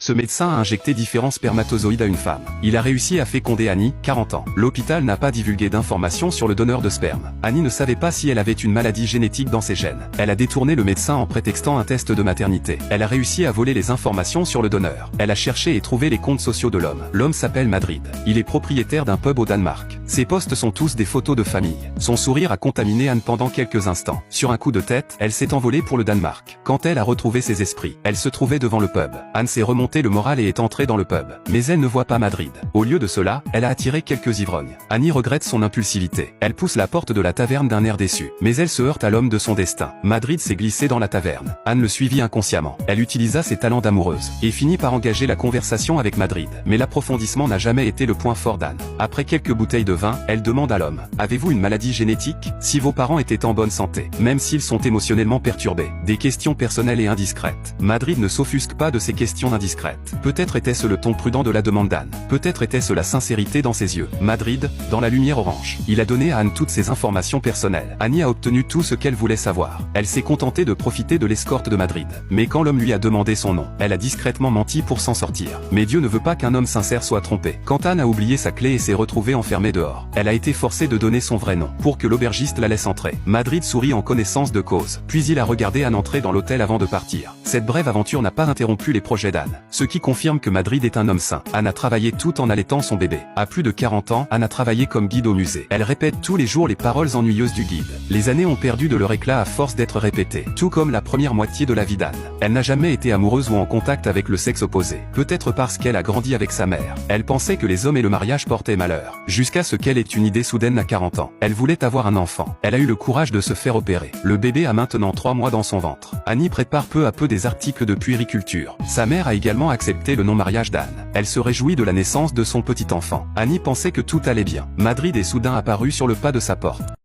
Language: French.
Ce médecin a injecté différents spermatozoïdes à une femme. Il a réussi à féconder Annie, 40 ans. L'hôpital n'a pas divulgué d'informations sur le donneur de sperme. Annie ne savait pas si elle avait une maladie génétique dans ses gènes. Elle a détourné le médecin en prétextant un test de maternité. Elle a réussi à voler les informations sur le donneur. Elle a cherché et trouvé les comptes sociaux de l'homme. L'homme s'appelle Madrid. Il est propriétaire d'un pub au Danemark. Ses posts sont tous des photos de famille. Son sourire a contaminé Anne pendant quelques instants. Sur un coup de tête, elle s'est envolée pour le Danemark. Quand elle a retrouvé ses esprits, elle se trouvait devant le pub. Anne s'est remontée le moral et est entrée dans le pub. Mais elle ne voit pas Madrid. Au lieu de cela, elle a attiré quelques ivrognes. Annie regrette son impulsivité. Elle pousse la porte de la taverne d'un air déçu. Mais elle se heurte à l'homme de son destin. Madrid s'est glissé dans la taverne. Anne le suivit inconsciemment. Elle utilisa ses talents d'amoureuse et finit par engager la conversation avec Madrid. Mais l'approfondissement n'a jamais été le point fort d'Anne. Après quelques bouteilles de vin, elle demande à l'homme: avez-vous une maladie génétique? Si vos parents étaient en bonne santé, même s'ils sont émotionnellement perturbés. Des questions personnelles et indiscrètes. Madrid ne s'offusque pas de ces questions indiscrètes. Peut-être était-ce le ton prudent de la demande d'Anne. Peut-être était-ce la sincérité dans ses yeux. Madrid, dans la lumière orange. Il a donné à Anne toutes ses informations personnelles. Annie a obtenu tout ce qu'elle voulait savoir. Elle s'est contentée de profiter de l'escorte de Madrid. Mais quand l'homme lui a demandé son nom, elle a discrètement menti pour s'en sortir. Mais Dieu ne veut pas qu'un homme sincère soit trompé. Quand Anne a oublié sa clé et s'est retrouvée enfermée dehors, elle a été forcée de donner son vrai nom, pour que l'aubergiste la laisse entrer. Madrid sourit en connaissance de cause. Puis il a regardé Anne entrer dans l'hôtel avant de partir. Cette brève aventure n'a pas interrompu les projets d'Anne. Ce qui confirme que Madrid est un homme sain. Anne a travaillé tout en allaitant son bébé. À plus de 40 ans, Anne a travaillé comme guide au musée. Elle répète tous les jours les paroles ennuyeuses du guide. Les années ont perdu de leur éclat à force d'être répétées. Tout comme la première moitié de la vie d'Anne. Elle n'a jamais été amoureuse ou en contact avec le sexe opposé. Peut-être parce qu'elle a grandi avec sa mère. Elle pensait que les hommes et le mariage portaient malheur. Jusqu'à ce qu'elle ait une idée soudaine à 40 ans. Elle voulait avoir un enfant. Elle a eu le courage de se faire opérer. Le bébé a maintenant 3 mois dans son ventre. Annie prépare peu à peu des articles de puériculture. Sa mère a également accepté le non-mariage d'Anne. Elle se réjouit de la naissance de son petit enfant. Annie pensait que tout allait bien. Madrid est soudain apparu sur le pas de sa porte.